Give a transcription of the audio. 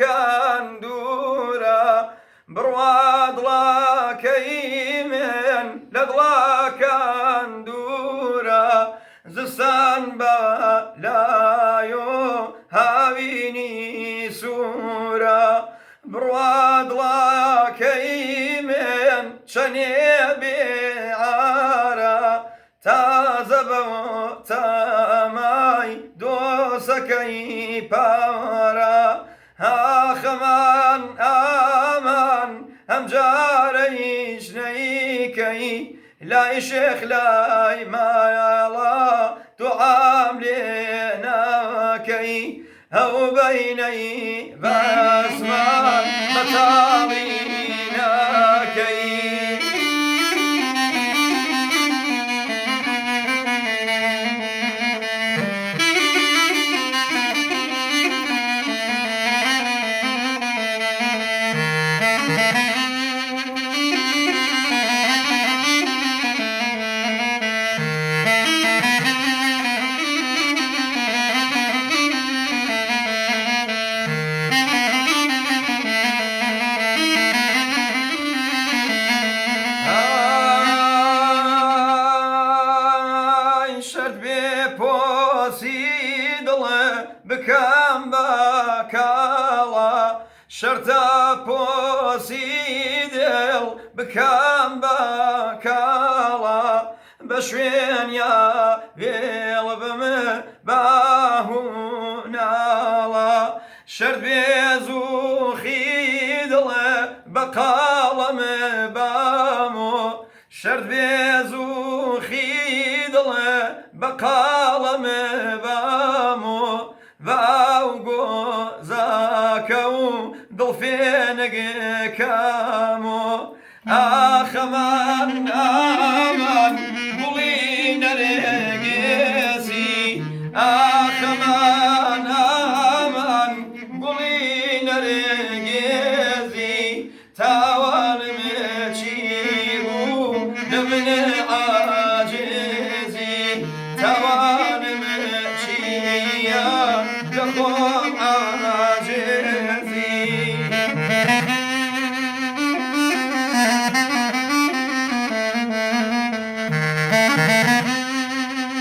دڵاکان دوورە بڕوا دڵاکەی من لە دڵاکان دوورە زستان بە لایۆ هاوینی سوورە بڕوا دڵاکەی من چەنێ بێعارە تازە بە تەمای دۆسەکەی پارە هاخەمان ئامان ئەم جارەیش نەیکەی لای شێخ لای مایاڵە دوعام لێ ناکەی ئەو بەینەی بەسمان بەتاڵی ناکەی بکەم بە کاڵە شەرتە پۆسی دڵ بکەم بە کاڵە بە شوێنیا وێڵ بمە باهوناڵە شەرت بێزوخی دڵە بە قاڵەمە بامۆ شەرت بێزوخی دڵە بە قاڵەمە بامۆ باو گۆزاکە و دڵفێنەگەکەمۆ ئاخەمان ئامان گوڵی نەرێگێسی ئاخەمان